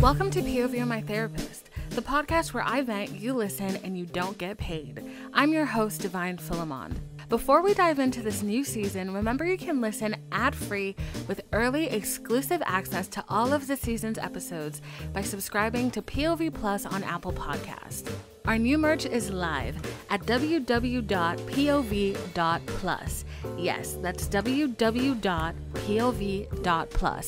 Welcome to POV You're My Therapist, the podcast where I vent, you listen, and you don't get paid. I'm your host, Divine Philemon. Before we dive into this new season, remember you can listen ad-free with early exclusive access to all of the season's episodes by subscribing to POV Plus on Apple Podcasts. Our new merch is live at www.pov.plus. Yes, that's www.pov.plus,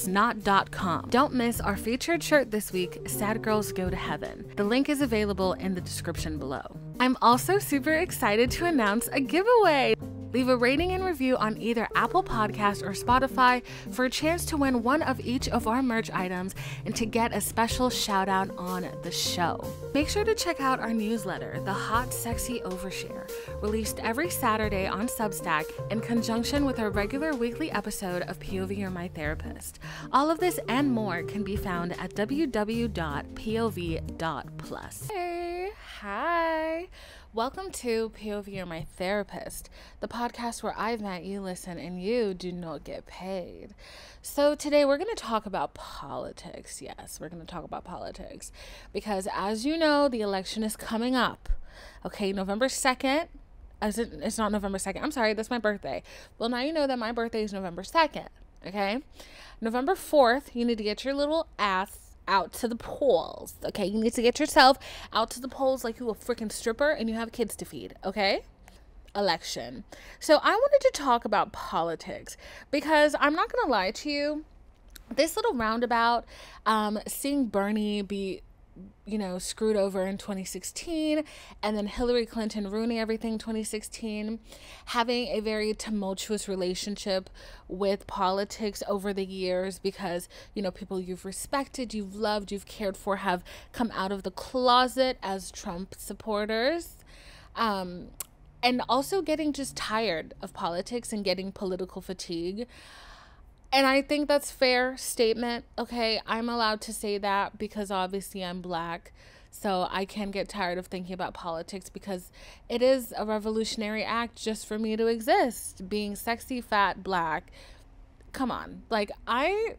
not .com. Don't miss our featured shirt this week, Sad Girls Go to Heaven. The link is available in the description below. I'm also super excited to announce a giveaway. Leave a rating and review on either Apple Podcasts or Spotify for a chance to win one of each of our merch items and to get a special shout out on the show. Make sure to check out our newsletter, The Hot Sexy Overshare, released every Saturday on Substack in conjunction with our regular weekly episode of POV You're My Therapist. All of this and more can be found at www.pov.plus. Hey, hi. Welcome to POV You're My Therapist, the podcast where I vent, you listen, and you do not get paid. So today we're going to talk about politics. Yes, we're going to talk about politics because, as you know, the election is coming up. Okay, November 2nd. It's not November 2nd. I'm sorry, that's my birthday. Well, now you know that my birthday is November 2nd. Okay, November 4th, you need to get your little ass out to the polls. Okay, you need to get yourself out to the polls like you a freaking stripper and you have kids to feed. Okay, election. So I wanted to talk about politics because I'm not gonna lie to you, this little roundabout, seeing Bernie be screwed over in 2016, and then Hillary Clinton ruining everything 2016, having a very tumultuous relationship with politics over the years because, people you've respected, you've loved, you've cared for have come out of the closet as Trump supporters. And also getting just tired of politics and getting political fatigue. And I think that's a fair statement. Okay, I'm allowed to say that because obviously I'm Black. So I can get tired of thinking about politics because it is a revolutionary act just for me to exist. Being sexy, fat, Black. Come on. Like, I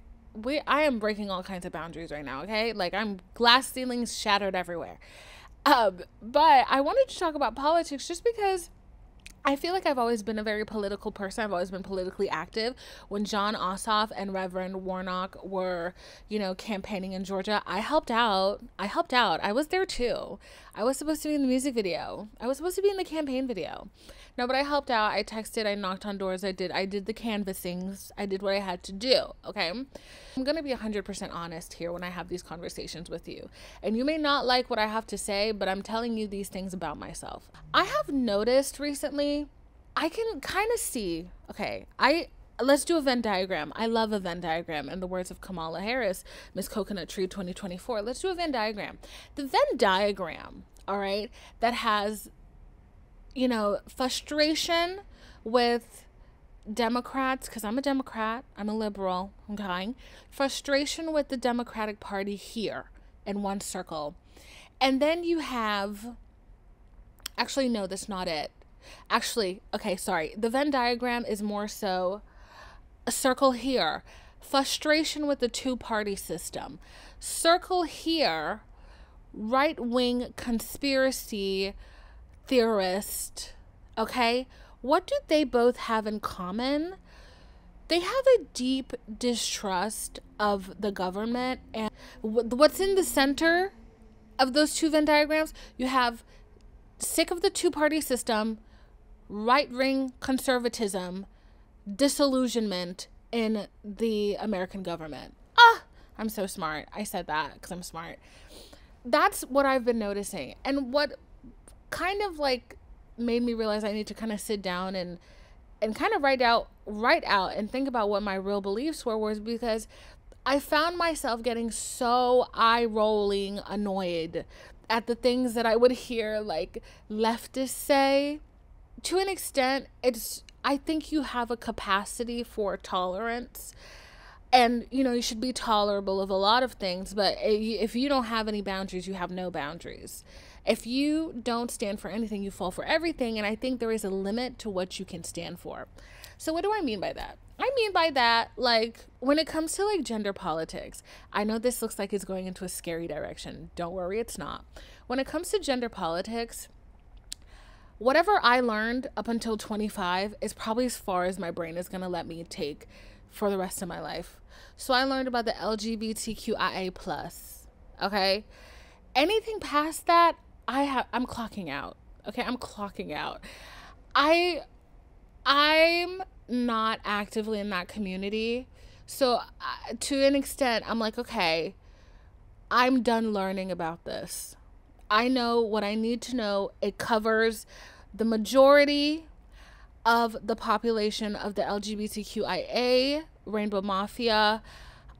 am breaking all kinds of boundaries right now, okay? Like, I'm glass ceilings shattered everywhere. But I wanted to talk about politics just because I feel like I've always been a very political person. I've always been politically active. When John Ossoff and Reverend Warnock were, campaigning in Georgia, I helped out. I was there too. I was supposed to be in the music video. I was supposed to be in the campaign video. No, but I helped out. I texted, I knocked on doors. I did the canvassings. I did what I had to do. Okay. I'm going to be 100% honest here when I have these conversations with you. And you may not like what I have to say, but I'm telling you these things about myself. I have noticed recently, I can kind of see, let's do a Venn diagram. I love a Venn diagram. In the words of Kamala Harris, Miss Coconut Tree 2024. Let's do a Venn diagram. The Venn diagram, all right, that has, frustration with Democrats, because I'm a Democrat, I'm a liberal, okay? Frustration with the Democratic Party here in one circle. And then you have, actually, no, that's not it. Actually, okay, sorry. The Venn diagram is more so a circle here. Frustration with the two-party system. Circle here, right-wing conspiracy theorist, okay? What do they both have in common? They have a deep distrust of the government. And what's in the center of those two Venn diagrams? You have sick of the two-party system, right-wing conservatism, disillusionment in the American government. I'm so smart. I said that because I'm smart. That's what I've been noticing. And what kind of made me realize I need to kind of sit down and kind of write out and think about what my real beliefs were was because I found myself getting so eye-rolling annoyed at the things that I would hear leftists say. To an extent, I think you have a capacity for tolerance, and you should be tolerable of a lot of things, but if you don't have any boundaries, you have no boundaries. If you don't stand for anything, you fall for everything, and I think there is a limit to what you can stand for. So what do I mean by that? I mean by that, like, when it comes to like gender politics, I know this looks like it's going into a scary direction. Don't worry, it's not. When it comes to gender politics, whatever I learned up until 25 is probably as far as my brain is going to let me take for the rest of my life. So I learned about the LGBTQIA plus. Okay? Anything past that, I'm clocking out. Okay? I'm clocking out. I'm not actively in that community. So to an extent, I'm like, okay, I'm done learning about this. I know what I need to know. It covers the majority of the population of the LGBTQIA, Rainbow Mafia.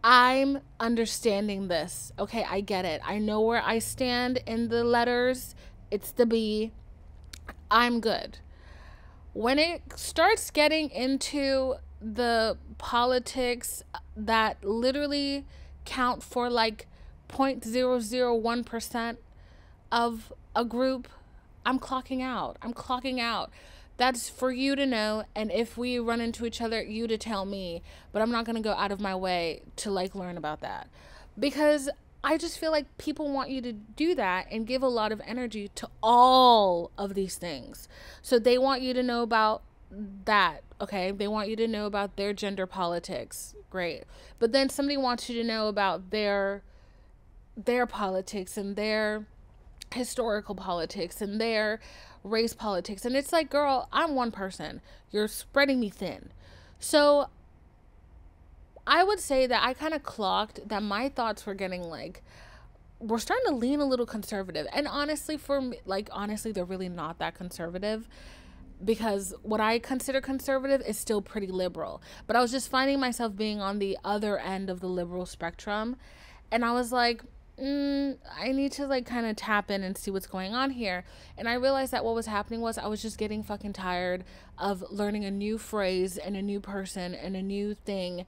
I'm understanding this. Okay, I get it. I know where I stand in the letters. It's the B. I'm good. When it starts getting into the politics that literally count for like 0.001% of a group, I'm clocking out. I'm clocking out. That's for you to know, and if we run into each other, you to tell me. But I'm not going to go out of my way to like learn about that, because I just feel like people want you to do that and give a lot of energy to all of these things. So they want you to know about that, okay? They want you to know about their gender politics. Great. But then somebody wants you to know about their politics and their historical politics and their race politics. And it's like, girl, I'm one person. You're spreading me thin. So I would say that I kind of clocked that my thoughts were getting like, we're starting to lean a little conservative. And honestly, for me, like, honestly, they're really not that conservative, because what I consider conservative is still pretty liberal. But I was just finding myself being on the other end of the liberal spectrum. And I was like, I need to like kind of tap in and see what's going on here. And I realized that what was happening was I was just getting fucking tired of learning a new phrase and a new person and a new thing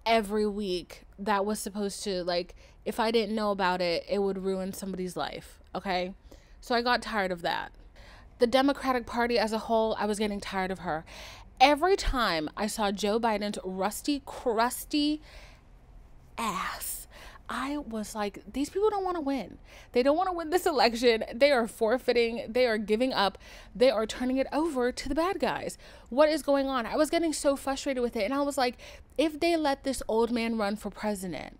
every week that was supposed to, like, if I didn't know about it, it would ruin somebody's life. Okay? So I got tired of that. The Democratic Party as a whole, I was getting tired of her. Every time I saw Joe Biden's rusty, crusty ass, I was like, these people don't want to win. They don't want to win this election. They are forfeiting. They are giving up. They are turning it over to the bad guys. What is going on? I was getting so frustrated with it. And I was like, if they let this old man run for president,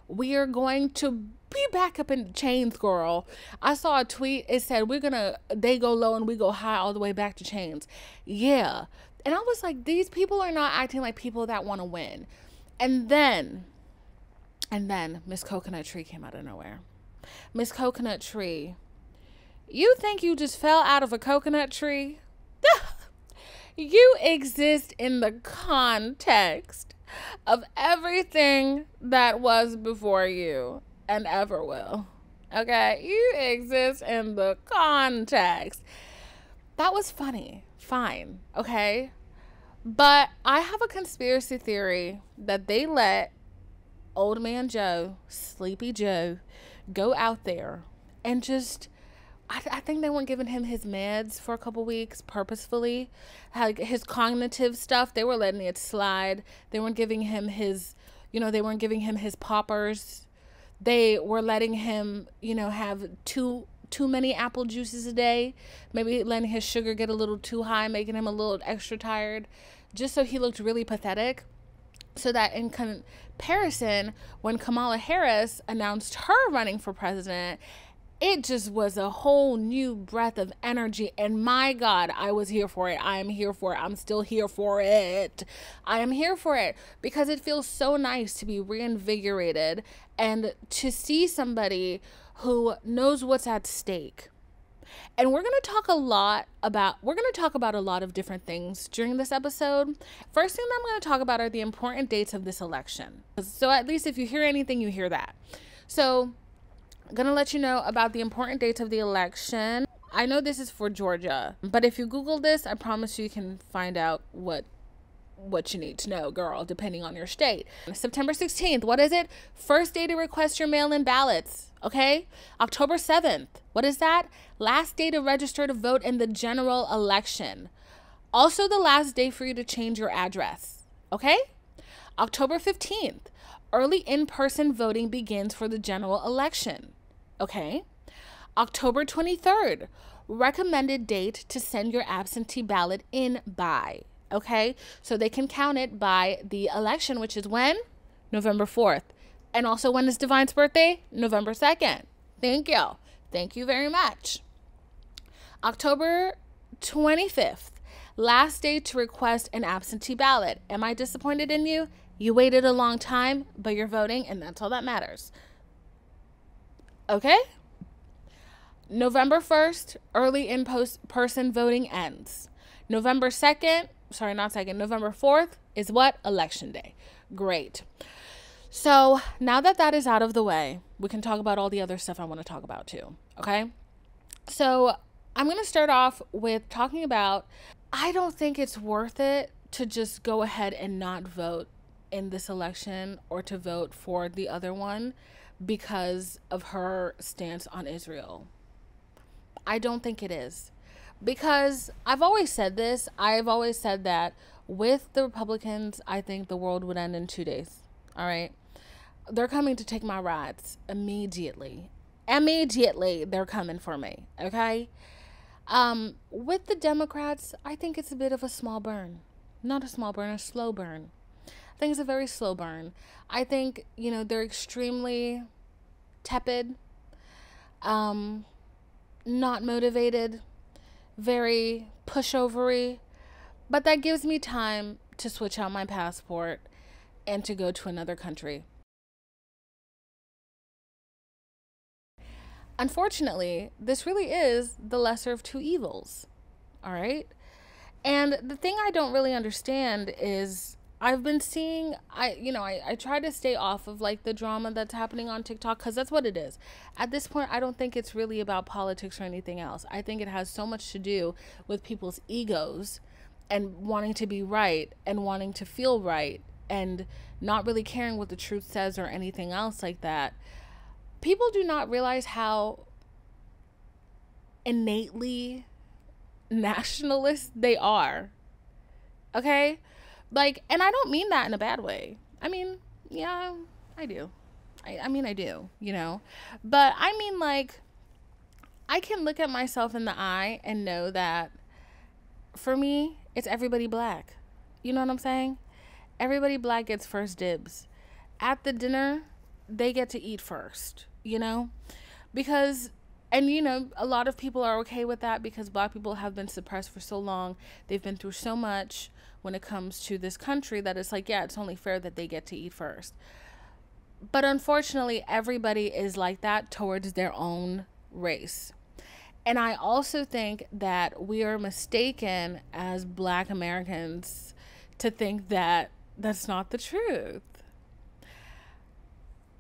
we are going to be back up in chains, girl. I saw a tweet. It said, they go low and we go high all the way back to chains. Yeah. And I was like, these people are not acting like people that want to win. And then Miss Coconut Tree came out of nowhere. Miss Coconut Tree, you think you just fell out of a coconut tree? You exist in the context of everything that was before you and ever will. Okay? You exist in the context. That was funny. Fine. Okay? But I have a conspiracy theory that they let Old Man Joe, Sleepy Joe, go out there and just, I think they weren't giving him his meds for a couple weeks purposefully. Like his cognitive stuff, they were letting it slide. They weren't giving him his, they weren't giving him his poppers. They were letting him, have too many apple juices a day. Maybe letting his sugar get a little too high, making him a little extra tired, just so he looked really pathetic. So that in comparison, when Kamala Harris announced her running for president, it just was a whole new breath of energy. And my God, I was here for it. I am here for it. I'm still here for it. I am here for it because it feels so nice to be reinvigorated and to see somebody who knows what's at stake. And we're going to talk about a lot of different things during this episode. First thing that I'm going to talk about are the important dates of this election. So at least if you hear anything, you hear that. So I'm going to let you know about the important dates of the election. I know this is for Georgia, but if you Google this, I promise you can find out what you need to know, girl, depending on your state. September 16th, what is it? First day to request your mail-in ballots. Okay? October 7th. What is that? Last day to register to vote in the general election. Also the last day for you to change your address. Okay? October 15th, early in-person voting begins for the general election. Okay? October 23rd, recommended date to send your absentee ballot in by. Okay? So they can count it by the election, which is when? November 4th. And also, when is Divine's birthday? November 2nd. Thank you. Thank you very much. October 25th, last day to request an absentee ballot. Am I disappointed in you? You waited a long time, but you're voting, and that's all that matters. Okay? November 1st, early in-person voting ends. November 4th is what? Election day. Great. So now that that is out of the way, we can talk about all the other stuff I want to talk about too. Okay? So I'm going to start off with talking about, I don't think it's worth it to just go ahead and not vote in this election or to vote for the other one because of her stance on Israel. I don't think it is. Because I've always said this. I've always said that with the Republicans, I think the world would end in 2 days. All right? They're coming to take my rights immediately. Immediately, they're coming for me. Okay? With the Democrats, I think it's a bit of a small burn. Not a small burn, a slow burn. I think it's a very slow burn. I think, they're extremely tepid, not motivated, very pushovery, but that gives me time to switch out my passport and to go to another country. Unfortunately, this really is the lesser of two evils. All right? And the thing I don't really understand is I've been seeing, I try to stay off of like the drama that's happening on TikTok because that's what it is. At this point, I don't think it's really about politics or anything else. I think it has so much to do with people's egos and wanting to be right and wanting to feel right and not really caring what the truth says or anything else like that. People do not realize how innately nationalist they are. Okay? Like, and I don't mean that in a bad way. I mean, yeah, I do. I do, But I mean, like, I can look at myself in the eye and know that for me, it's everybody black. You know what I'm saying? Everybody black gets first dibs. At the dinner, they get to eat first, Because, and a lot of people are okay with that because black people have been suppressed for so long. They've been through so much when it comes to this country that it's like, yeah, it's only fair that they get to eat first. But unfortunately, everybody is like that towards their own race. And I also think that we are mistaken as black Americans to think that that's not the truth.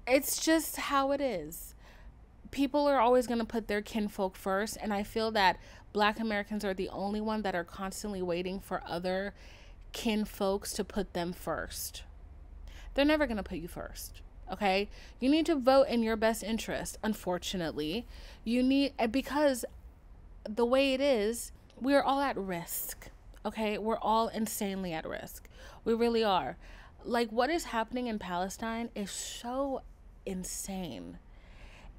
It's just how it is. People are always going to put their kinfolk first. And I feel that black Americans are the only one that are constantly waiting for other kinfolks to put them first. They're never going to put you first. Okay? You need to vote in your best interest. Unfortunately, because the way it is, we're all at risk. Okay? We're all insanely at risk. We really are. Like, what is happening in Palestine is so insane.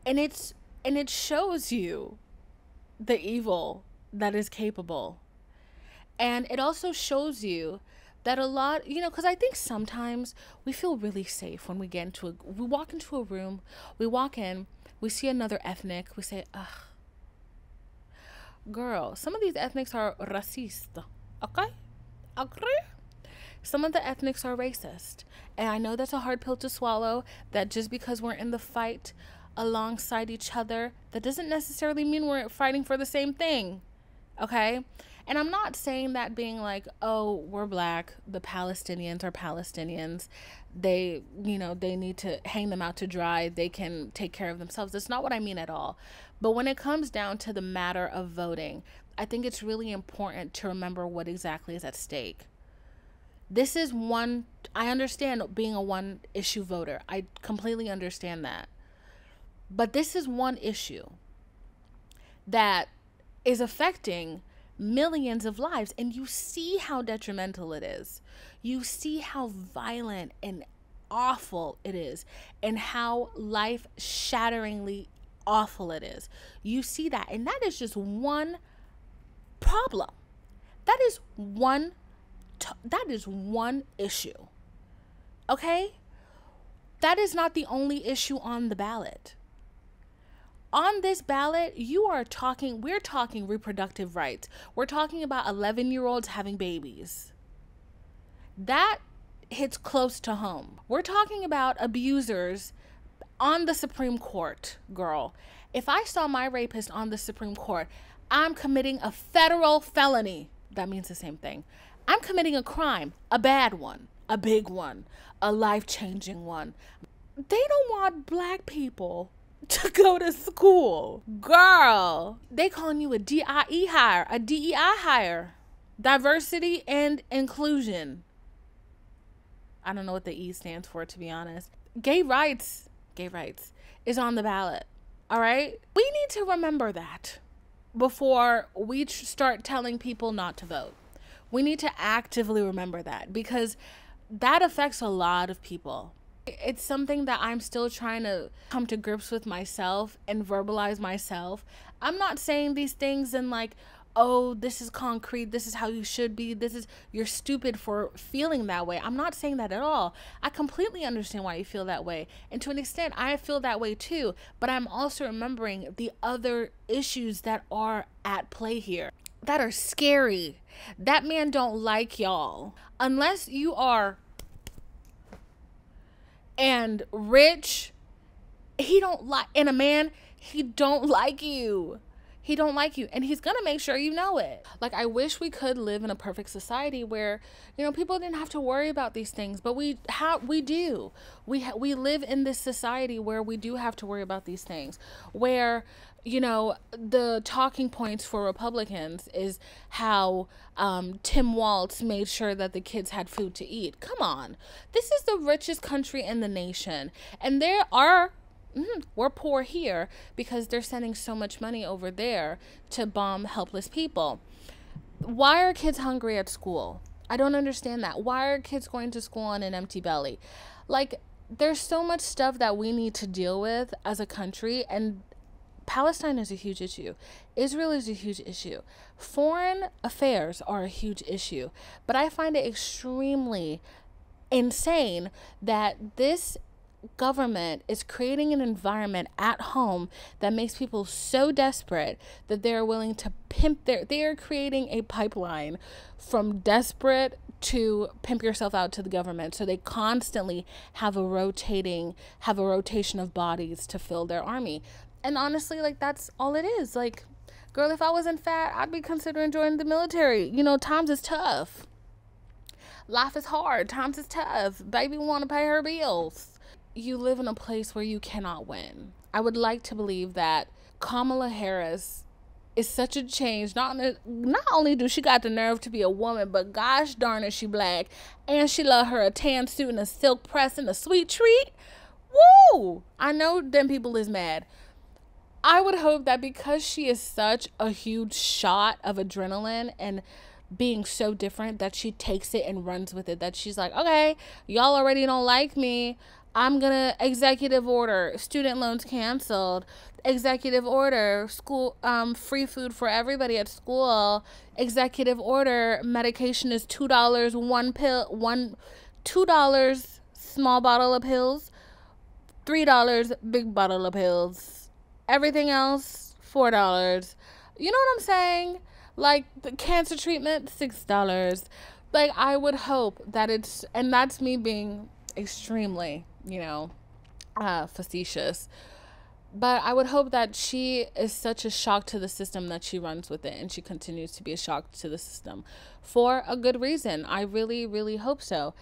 And it shows you the evil that is capable. And it also shows you that a lot, because I think sometimes we feel really safe when we walk into a room, we walk in, we see another ethnic, we say, ugh, girl, some of these ethnics are racist, okay? Some of the ethnics are racist. And I know that's a hard pill to swallow, that just because we're in the fight alongside each other, that doesn't necessarily mean we're fighting for the same thing, okay? And I'm not saying that being like, oh, we're black, the Palestinians are Palestinians, they need to hang them out to dry, they can take care of themselves. That's not what I mean at all. But when it comes down to the matter of voting, I think it's really important to remember what exactly is at stake. This is I understand being a one issue voter. I completely understand that. But this is one issue that is affecting millions of lives, and you see how detrimental it is. You see how violent and awful it is, and how life-shatteringly awful it is. You see that, and that is just one problem. That is one issue. Okay? That is not the only issue on the ballot. On this ballot, we're talking reproductive rights. We're talking about 11-year-olds having babies. That hits close to home. We're talking about abusers on the Supreme Court, girl. If I saw my rapist on the Supreme Court, I'm committing a federal felony. That means the same thing. I'm committing a crime, a bad one, a big one, a life-changing one. They don't want black people to go to school. Girl, they calling you a DIE hire, diversity and inclusion. I don't know what the E stands for, to be honest. Gay rights is on the ballot. All right? We need to remember that before we start telling people not to vote. We need to actively remember that, because that affects a lot of people. It's something that I'm still trying to come to grips with myself and verbalize myself. I'm not saying these things in like, oh, this is concrete, this is how you should be, you're stupid for feeling that way. I'm not saying that at all. I completely understand why you feel that way. And to an extent, I feel that way too. But I'm also remembering the other issues that are at play here, that are scary. That man don't like y'all. Unless you are and rich, he don't like, and a man, he don't like you. He don't like you, and he's gonna make sure you know it. Like, I wish we could live in a perfect society where, you know, people didn't have to worry about these things, but we do. We live in this society where we do have to worry about these things, where, you know, the talking points for Republicans is how Tim Walz made sure that the kids had food to eat. Come on. This is the richest country in the nation, and there are we're poor here because they're sending so much money over there to bomb helpless people. Why are kids hungry at school? I don't understand that. Why are kids going to school on an empty belly? Like, there's so much stuff that we need to deal with as a country, and Palestine is a huge issue. Israel is a huge issue. Foreign affairs are a huge issue. But I find it extremely insane that this government is creating an environment at home that makes people so desperate that they're willing to they are creating a pipeline from desperate to pimp yourself out to the government, so they constantly have a rotation of bodies to fill their army. And honestly, like, that's all it is. Like, girl, if I wasn't fat, I'd be considering joining the military. You know, times is tough. Life is hard. Times is tough. Baby want to pay her bills. You live in a place where you cannot win. I would like to believe that Kamala Harris is such a change. Not only do she got the nerve to be a woman, but gosh darn it, she black. And she love her a tan suit and a silk press and a sweet treat. Woo! I know them people is mad. I would hope that because she is such a huge shot of adrenaline and being so different, that she takes it and runs with it. That she's like, okay, y'all already don't like me. I'm gonna executive order student loans canceled, executive order school free food for everybody at school, executive order medication is $2 $2 small bottle of pills, $3 big bottle of pills, everything else $4. You know what I'm saying? Like, the cancer treatment $6. Like, I would hope that it's, and that's me being extremely, you know, facetious, but I would hope that she is such a shock to the system that she runs with it, and she continues to be a shock to the system for a good reason. I really, really hope so.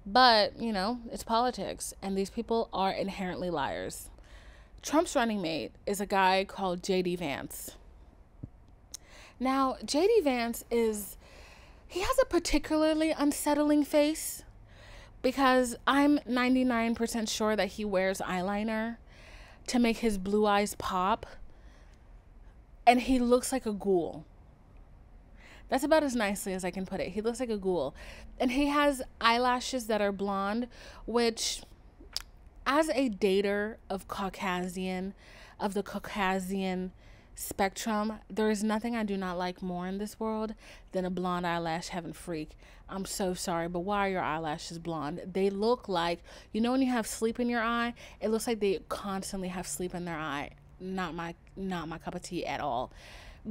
But, you know, it's politics, and these people are inherently liars. Trump's running mate is a guy called J.D. Vance. Now, J.D. Vance he has a particularly unsettling face, because I'm 99% sure that he wears eyeliner to make his blue eyes pop, and he looks like a ghoul. That's about as nicely as I can put it. He looks like a ghoul. And he has eyelashes that are blonde, which, as a dater of the Caucasian spectrum, there is nothing I do not like more in this world than a blonde eyelash having freak. I'm so sorry, but why are your eyelashes blonde? They look like, you know when you have sleep in your eye? It looks like they constantly have sleep in their eye. Not my cup of tea at all.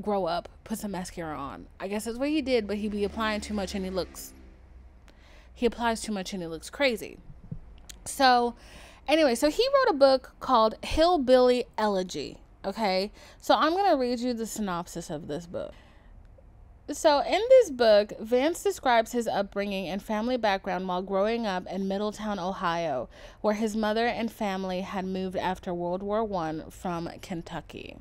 Grow up, put some mascara on. I guess that's what he did, but he be applying too much and he applies too much and he looks crazy. So anyway, so he wrote a book called Hillbilly Elegy. Okay, so I'm going to read you the synopsis of this book. So in this book, Vance describes his upbringing and family background while growing up in Middletown, Ohio, where his mother and family had moved after World War I from Kentucky.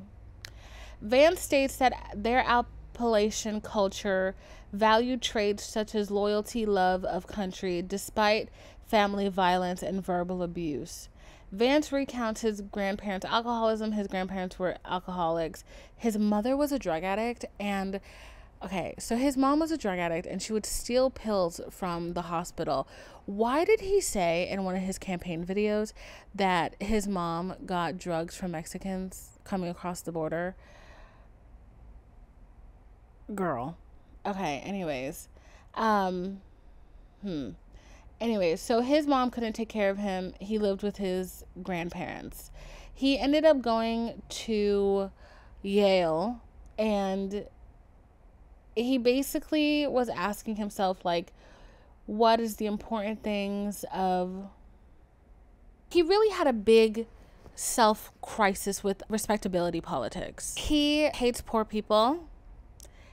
Vance states that their Appalachian culture valued traits such as loyalty, love of country, despite family violence and verbal abuse. Vance recounts his grandparents' alcoholism. His grandparents were alcoholics. His mother was a drug addict. And, okay, so his mom was a drug addict and she would steal pills from the hospital. Why did he say in one of his campaign videos that his mom got drugs from Mexicans coming across the border? Girl. Okay, anyways. Anyways, so his mom couldn't take care of him. He lived with his grandparents. He ended up going to Yale, and he basically was asking himself, like, what is the important things of... He really had a big self-crisis with respectability politics. He hates poor people.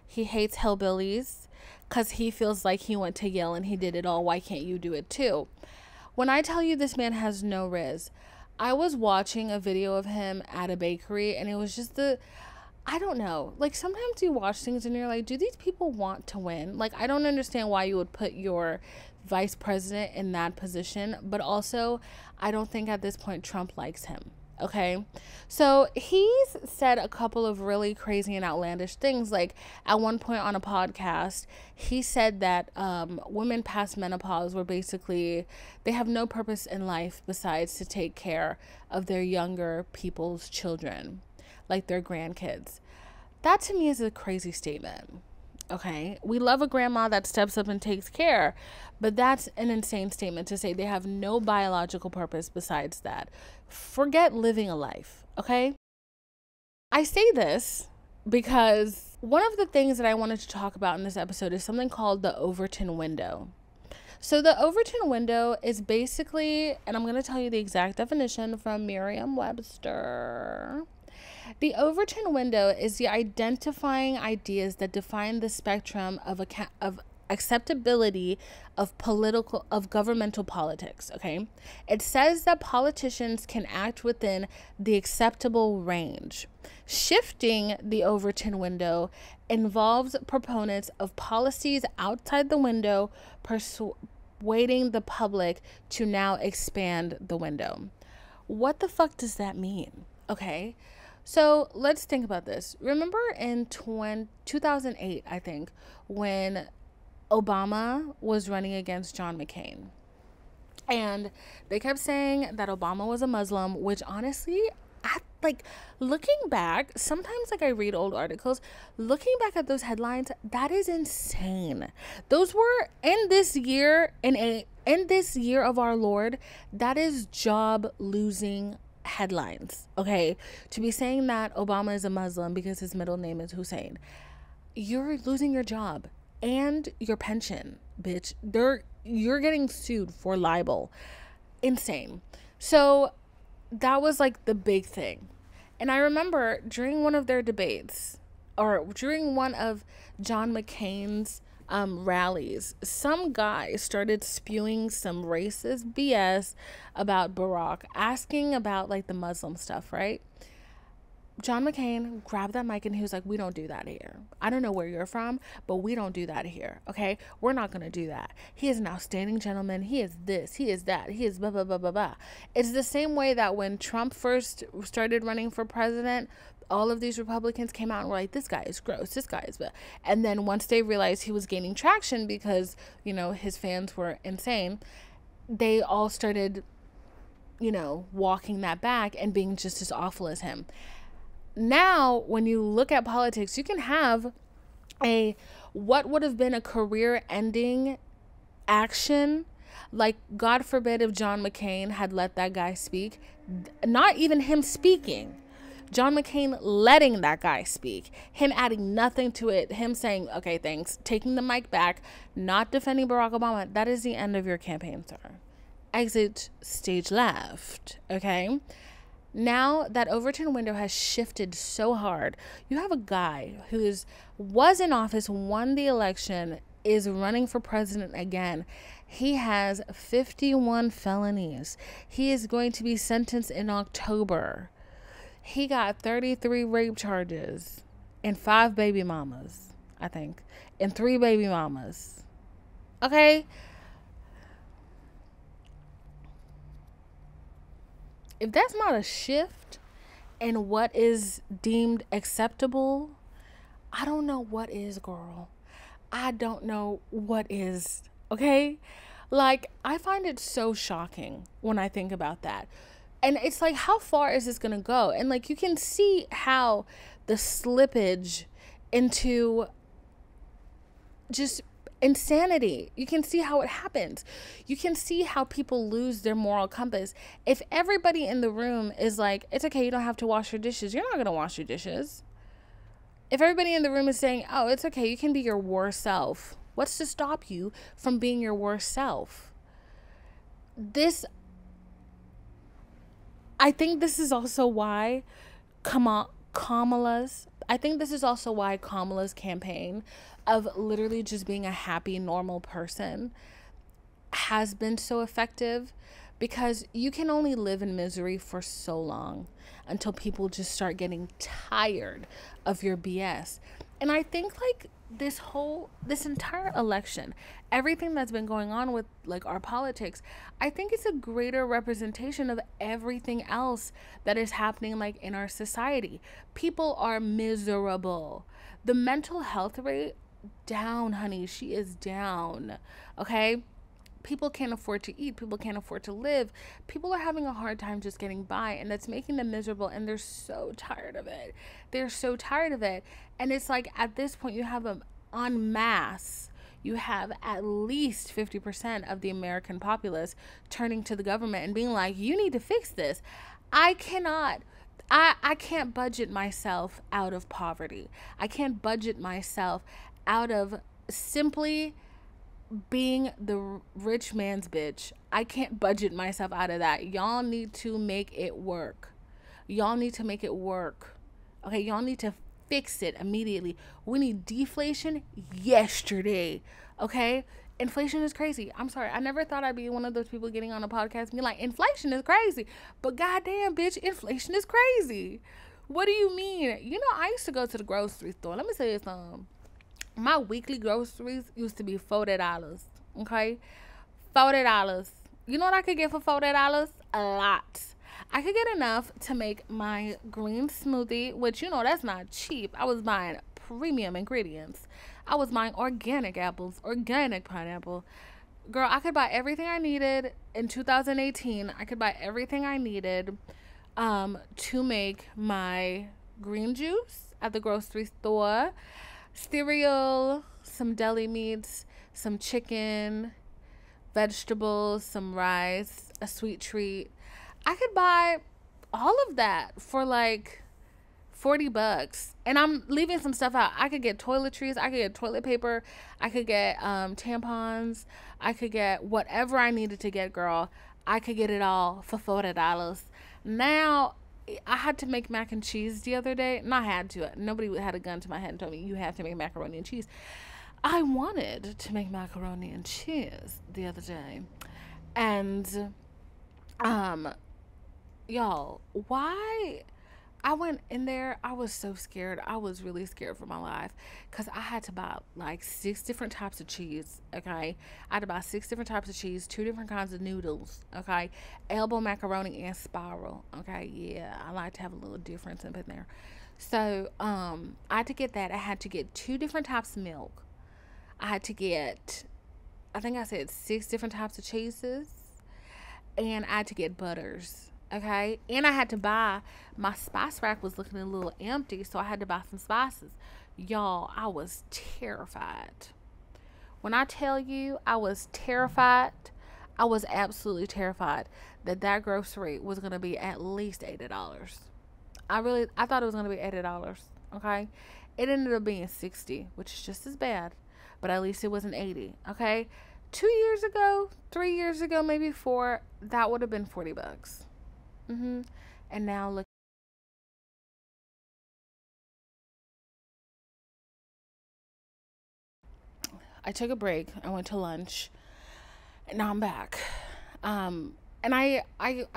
He hates hillbillies. Because he feels like he went to Yale and he did it all. Why can't you do it too? When I tell you this man has no riz, I was watching a video of him at a bakery and it was just I don't know. Like, sometimes you watch things and you're like, do these people want to win? Like, I don't understand why you would put your vice president in that position. But also, I don't think at this point Trump likes him. Okay, so he's said a couple of really crazy and outlandish things. Like, at one point on a podcast, he said that women past menopause were basically, they have no purpose in life besides to take care of their younger people's children, like their grandkids. That to me is a crazy statement. Okay, we love a grandma that steps up and takes care, but that's an insane statement to say they have no biological purpose besides that. Forget living a life, okay? I say this because one of the things that I wanted to talk about in this episode is something called the Overton window. So the Overton window is basically, and I'm going to tell you the exact definition from Merriam-Webster. The Overton window is the identifying ideas that define the spectrum of acceptability of governmental politics. Okay, it says that politicians can act within the acceptable range. Shifting the Overton window involves proponents of policies outside the window persuading the public to now expand the window. What the fuck does that mean? Okay. So let's think about this. Remember in 2008, I think, when Obama was running against John McCain. And they kept saying that Obama was a Muslim, which honestly, looking back, sometimes I read old articles, looking back at those headlines, that is insane. Those were in this year, in this year of our Lord, that is job losing headlines. Okay, to be saying that Obama is a Muslim because his middle name is Hussein, you're losing your job and your pension, bitch. You're getting sued for libel. Insane. So that was the big thing. And I remember during one of their debates, or during one of John McCain's rallies, some guy started spewing some racist BS about Barack, asking about the Muslim stuff, right? John McCain grabbed that mic and he was like, we don't do that here. I don't know where you're from, but we don't do that here. Okay, we're not going to do that. He is an outstanding gentleman. He is this, he is that, he is blah blah blah blah blah. It's the same way that when Trump first started running for president, all of these Republicans came out and were like, this guy is gross, this guy is bad. And then once they realized he was gaining traction because, you know, his fans were insane, they all started, you know, walking that back and being just as awful as him. Now, when you look at politics, you can have what would have been a career-ending action, like, God forbid if John McCain had let that guy speak, not even him speaking, John McCain letting that guy speak, him adding nothing to it, him saying, okay, thanks, taking the mic back, not defending Barack Obama, that is the end of your campaign, sir. Exit stage left, okay? Now that Overton window has shifted so hard, you have a guy who was in office, won the election, is running for president again. He has 51 felonies. He is going to be sentenced in October. He got 33 rape charges and 5 baby mamas, I think, and 3 baby mamas. Okay? If that's not a shift in what is deemed acceptable, I don't know what is, girl. I don't know what is, okay? Like, I find it so shocking when I think about that. And it's like, how far is this going to go? And, like, you can see how the slippage into just insanity, you can see how it happens. You can see how people lose their moral compass. If everybody in the room is like, it's okay, you don't have to wash your dishes, you're not going to wash your dishes. If everybody in the room is saying, oh, it's okay, you can be your worst self, what's to stop you from being your worst self? I think this is also why Kamala's campaign of literally just being a happy, normal person has been so effective, because you can only live in misery for so long until people just start getting tired of your BS. And I think, like, this entire election, everything that's been going on with, like, our politics, I think it's a greater representation of everything else that is happening, like, in our society. People are miserable. The mental health rate, down, honey. She is down. Okay? People can't afford to eat. People can't afford to live. People are having a hard time just getting by, and that's making them miserable, and they're so tired of it. They're so tired of it. And it's like, at this point, you have en masse, you have at least 50% of the American populace turning to the government and being like, you need to fix this. I can't budget myself out of poverty. I can't budget myself out of simply being the rich man's bitch. I can't budget myself out of that. Y'all need to make it work. Y'all need to make it work. Okay, y'all need to fix it immediately. We need deflation yesterday. Okay? Inflation is crazy. I'm sorry. I never thought I'd be one of those people getting on a podcast and be like, inflation is crazy. But goddamn, bitch, inflation is crazy. What do you mean? You know, I used to go to the grocery store. Let me say something. My weekly groceries used to be $40. Okay? $40. You know what I could get for $40? A lot. I could get enough to make my green smoothie, which, you know, that's not cheap. I was buying premium ingredients. I was buying organic apples, organic pineapple. Girl, I could buy everything I needed in 2018. I could buy everything I needed to make my green juice at the grocery store, cereal, some deli meats, some chicken, vegetables, some rice, a sweet treat. I could buy all of that for like $40, and I'm leaving some stuff out. I could get toiletries, I could get toilet paper, I could get tampons, I could get whatever I needed to get, girl. I could get it all for $40. Now, I had to make mac and cheese the other day. Not had to. Nobody had a gun to my head and told me you have to make macaroni and cheese. I wanted to make macaroni and cheese the other day. And y'all, why I went in there. I was so scared. I was really scared for my life because I had to buy like 6 different types of cheese. Okay. I had to buy 6 different types of cheese, 2 different kinds of noodles. Okay. Elbow macaroni and spiral. Okay. Yeah. I like to have a little difference up in there. So, I had to get that. I had to get 2 different types of milk. I had to get, I think I said 6 different types of cheeses, and I had to get butters. Okay. And I had to buy, my spice rack was looking a little empty, so I had to buy some spices. Y'all, I was terrified. When I tell you I was terrified, I was absolutely terrified that that grocery was going to be at least $80. I thought it was going to be $80. Okay. It ended up being 60, which is just as bad, but at least it wasn't 80. Okay. 2 years ago, 3 years ago, maybe 4, that would have been $40. And now look, I took a break. I went to lunch, and now I'm back. And I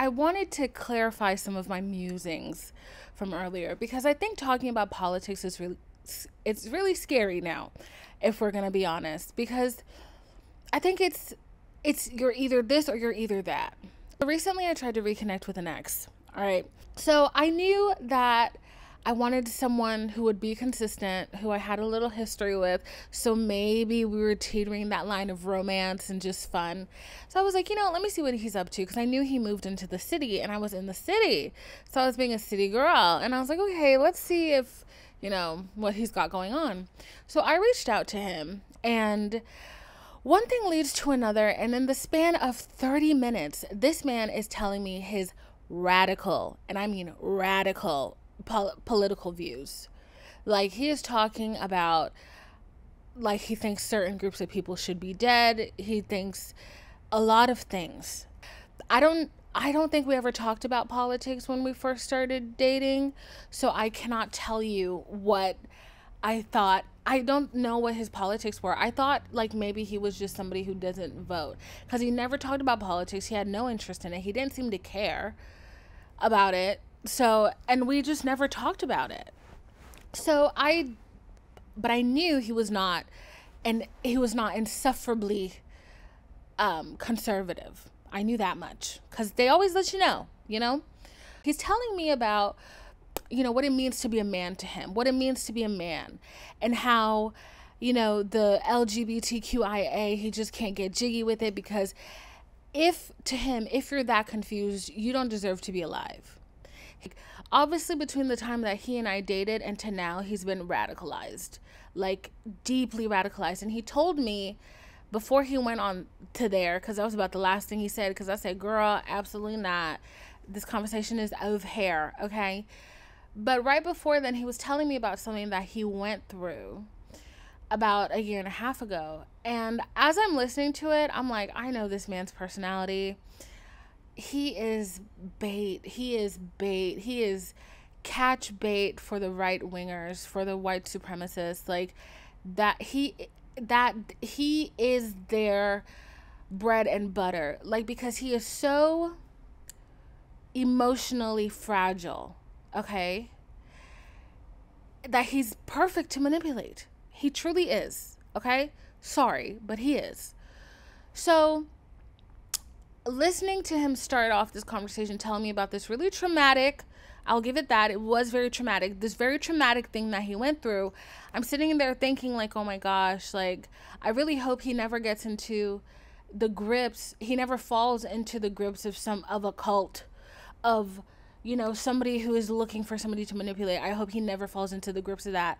wanted to clarify some of my musings from earlier, because I think talking about politics is it's really scary now, if we're gonna be honest, because I think it's you're either this or you're either that. So recently I tried to reconnect with an ex. All right. So I knew that I wanted someone who would be consistent, who I had a little history with. So maybe we were teetering that line of romance and just fun. So I was like, let me see what he's up to. Because I knew he moved into the city and I was in the city. So I was being a city girl. And I was like, okay, let's see if, what he's got going on. So I reached out to him, and one thing leads to another. And in the span of 30 minutes, this man is telling me his radical, and I mean radical, political views. Like, he is talking about, like, he thinks certain groups of people should be dead. He thinks a lot of things. I don't think we ever talked about politics when we first started dating, so I cannot tell you what I thought. I don't know what his politics were. I thought like maybe he was just somebody who doesn't vote, because he never talked about politics. He had no interest in it. He didn't seem to care about it. So, and we just never talked about it. But I knew he was not, and he was not insufferably conservative. I knew that much, because they always let you know. He's telling me about, what it means to be a man to him, what it means to be a man, and how, the LGBTQIA, he just can't get jiggy with it, because if you're that confused, you don't deserve to be alive. Obviously, between the time that he and I dated and to now, he's been radicalized, like deeply radicalized. And he told me before he went on to there, because that was about the last thing he said, because I said, girl, absolutely not. This conversation is of hair, okay? But right before then, he was telling me about something that he went through about a year and a half ago. And as I'm listening to it, I'm like, I know this man's personality. He is bait. He is bait. He is catch bait for the right wingers, for the white supremacists. Like that he is their bread and butter. Like, because he is so emotionally fragile, okay, that he's perfect to manipulate. He truly is, okay? Sorry, but he is. So listening to him start off this conversation telling me about this really traumatic, I'll give it that, it was very traumatic, this very traumatic thing that he went through, I'm sitting there thinking like, oh my gosh, like, I really hope he never gets into the grips, he never falls into the grips of a cult, of, somebody who is looking for somebody to manipulate. I hope he never falls into the grips of that.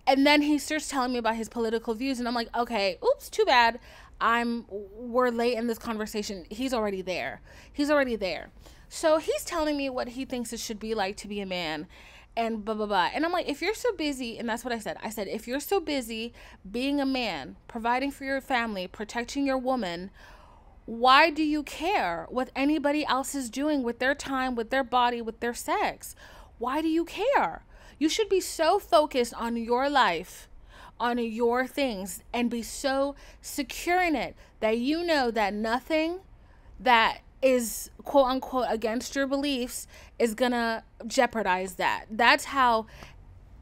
And then he starts telling me about his political views, and I'm like, okay, oops, too bad. We're late in this conversation. He's already there. So he's telling me what he thinks it should be like to be a man, and blah, blah, blah. And I'm like, if you're so busy, and that's what I said. I said, if you're so busy being a man, providing for your family, protecting your woman, why do you care what anybody else is doing with their time, with their body, with their sex? Why do you care? You should be so focused on your life, on your things, and be so secure in it that you know that nothing that is quote unquote against your beliefs is gonna jeopardize that. That's how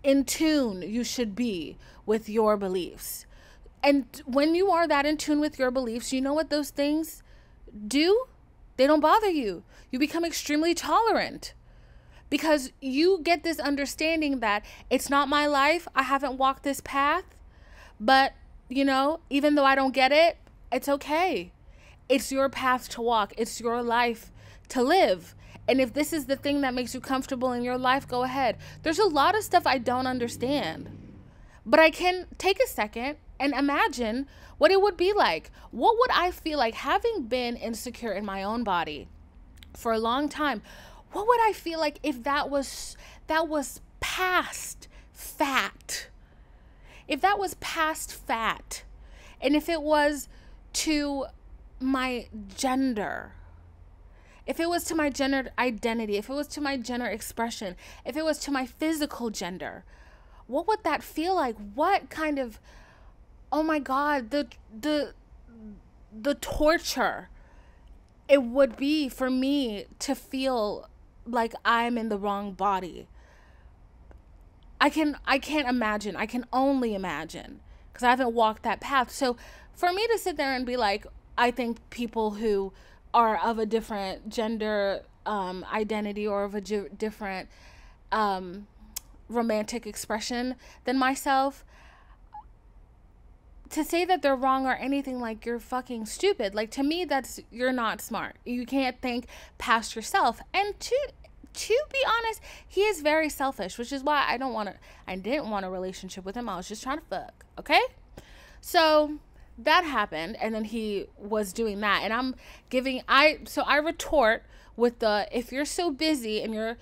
in tune you should be with your beliefs. And when you are that in tune with your beliefs, you know what those things do? They don't bother you. You become extremely tolerant because you get this understanding that it's not my life. I haven't walked this path, but even though I don't get it, it's okay. It's your path to walk. It's your life to live. And if this is the thing that makes you comfortable in your life, go ahead. There's a lot of stuff I don't understand, but I can take a second and imagine what it would be like. What would I feel like having been insecure in my own body for a long time? What would I feel like if that was past fat? If that was past fat, and if it was to my gender, if it was to my gender identity, if it was to my gender expression, if it was to my physical gender, what would that feel like? What kind of, oh my God, the torture it would be for me to feel like I'm in the wrong body. I can't imagine. I can only imagine because I haven't walked that path. So for me to sit there and be like, I think people who are of a different gender identity or of a different romantic expression than myself, to say that they're wrong or anything, like, you're fucking stupid. Like, to me, you're not smart. You can't think past yourself. And to be honest, he is very selfish, which is why I didn't want a relationship with him. I was just trying to fuck. Okay. So that happened. And then he was doing that. And I retort with if you're so busy and you're,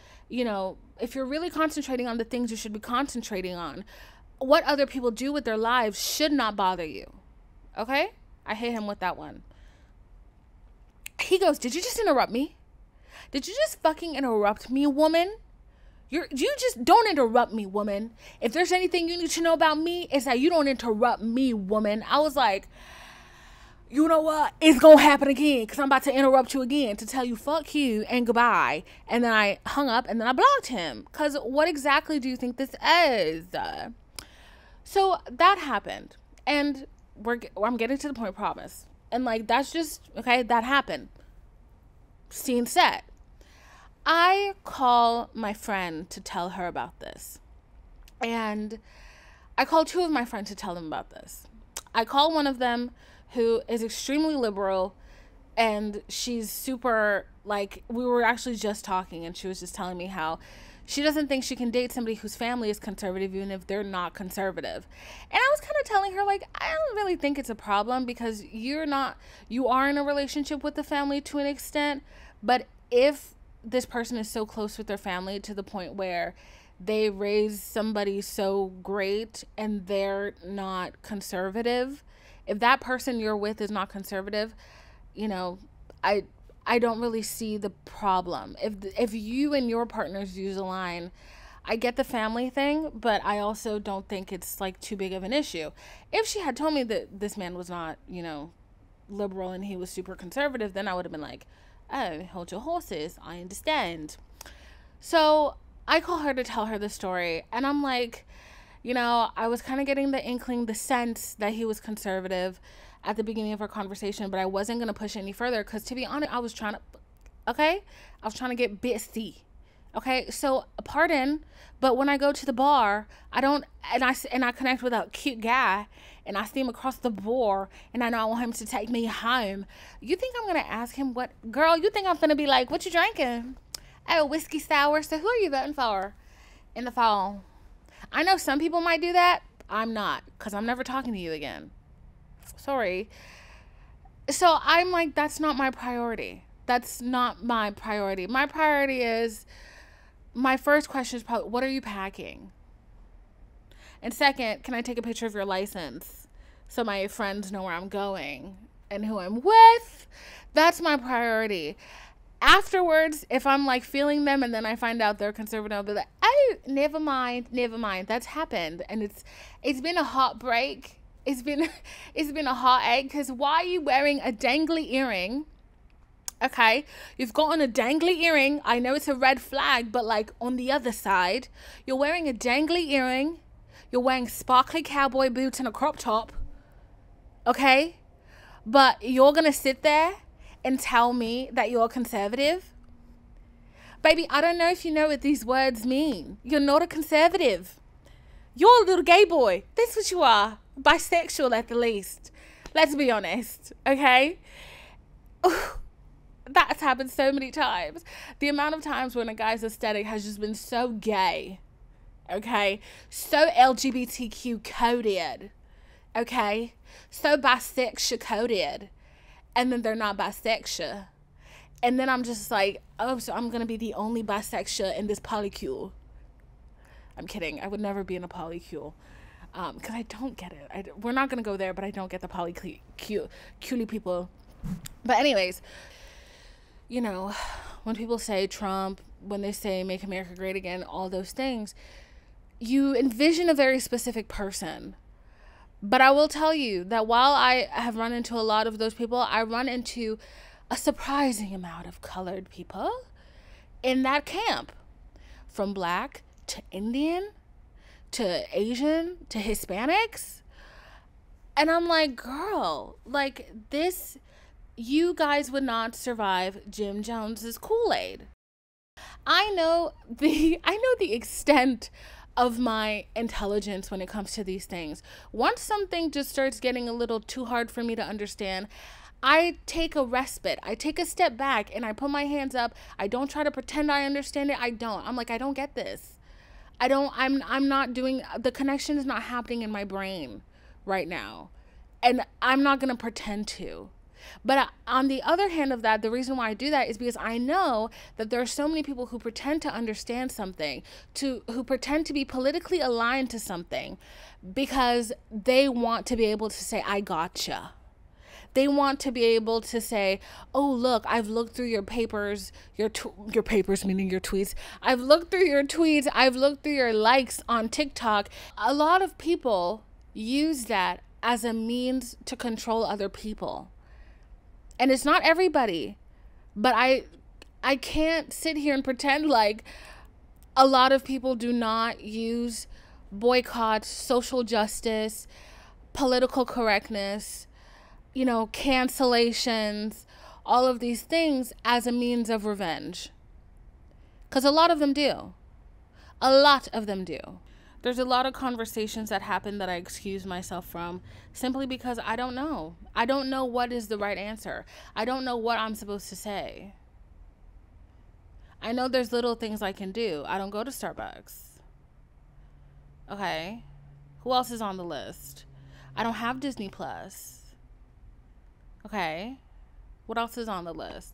if you're really concentrating on the things you should be concentrating on, what other people do with their lives should not bother you. Okay? I hit him with that one. He goes, "Did you just interrupt me? Did you just fucking interrupt me, woman? You just don't interrupt me, woman. If there's anything you need to know about me, it's that you don't interrupt me, woman." I was like, you know what? It's going to happen again because I'm about to interrupt you again to tell you fuck you and goodbye. And then I hung up and then I blocked him because what exactly do you think this is? So that happened, and I'm getting to the point, promise. And like, that's just, okay, that happened. Scene set. I call my friend to tell her about this. And I call two of my friends to tell them about this. I call one of them who is extremely liberal, and she's super, like, we were actually just talking, and she was just telling me how she doesn't think she can date somebody whose family is conservative, even if they're not conservative. And I was kind of telling her, like, I don't really think it's a problem because you are in a relationship with the family to an extent. But if this person is so close with their family to the point where they raise somebody so great and they're not conservative, if that person you're with is not conservative, I don't really see the problem. If you and your partner's views align, I get the family thing, but I also don't think it's like too big of an issue. If she had told me that this man was not, liberal and he was super conservative, then I would have been like, oh, hold your horses. I understand. So I call her to tell her the story, and I'm like, I was kind of getting the sense that he was conservative at the beginning of our conversation, but I wasn't going to push any further because, to be honest, I was trying to get busy. Okay, so pardon, but when I go to the bar, I connect with a cute guy, and I see him across the bar, and I know I want him to take me home. You think I'm going to ask him girl, you think I'm going to be like, what you drinking? Oh, whiskey sour. So who are you voting for in the fall? I know some people might do that. I'm not, because I'm never talking to you again. Sorry. So I'm like, that's not my priority. That's not my priority. My priority is, my first question is probably, what are you packing? And second, can I take a picture of your license so my friends know where I'm going and who I'm with? That's my priority. Afterwards, if I'm like feeling them and then I find out they're conservative, I'll be like, oh, never mind. That's happened. And it's been a hot break. It's been a hot egg, because why are you wearing a dangly earring Okay, you've got on a dangly earring. I know it's a red flag, but like on the other side, you're wearing a dangly earring. You're wearing sparkly cowboy boots and a crop top. Okay, but you're gonna sit there and tell me that you're conservative? Baby, I don't know if you know what these words mean. You're not a conservative. You're a little gay boy. That's what you are. Bisexual at the least. Let's be honest, okay? That's happened so many times. The amount of times when a guy's aesthetic has just been so gay, okay? So LGBTQ coded, okay? So bisexual coded. And then they're not bisexual. And then I'm just like, oh, so I'm going to be the only bisexual in this polycule. I'm kidding. I would never be in a polycule. Because I don't get it. We're not going to go there, but I don't get the polycule people. But anyways, you know, when people say Trump, when they say make America great again, all those things, you envision a very specific person. But I will tell you that while I have run into a lot of those people, I run into a surprising amount of colored people in that camp. From Black to Indian to Asian to Hispanics. And I'm like, girl, like this, you guys would not survive Jim Jones's Kool-Aid. I know the extent of my intelligence when it comes to these things. Once something just starts getting a little too hard for me to understand, I take a respite. I take a step back and I put my hands up. I don't try to pretend I understand it. I don't. I'm like, I don't get this. I'm not doing, the connection is not happening in my brain right now. And I'm not going to pretend to. But on the other hand of that, the reason why I do that is because I know that there are so many people who pretend to understand something, who pretend to be politically aligned to something because they want to be able to say, I gotcha. They want to be able to say, oh, look, I've looked through your papers, your papers, meaning your tweets. I've looked through your tweets. I've looked through your likes on TikTok. A lot of people use that as a means to control other people. And it's not everybody, but I can't sit here and pretend like a lot of people do not use boycott, social justice, political correctness, cancellations, all of these things as a means of revenge. Because a lot of them do. A lot of them do. There's a lot of conversations that happen that I excuse myself from simply because I don't know. I don't know what is the right answer. I don't know what I'm supposed to say. I know there's little things I can do. I don't go to Starbucks. Okay. Who else is on the list? I don't have Disney Plus. Okay. What else is on the list?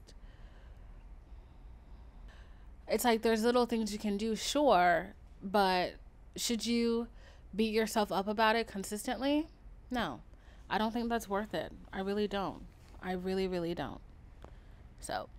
It's like there's little things you can do, sure, but should you beat yourself up about it consistently? No. I don't think that's worth it. I really don't. I really, really don't. So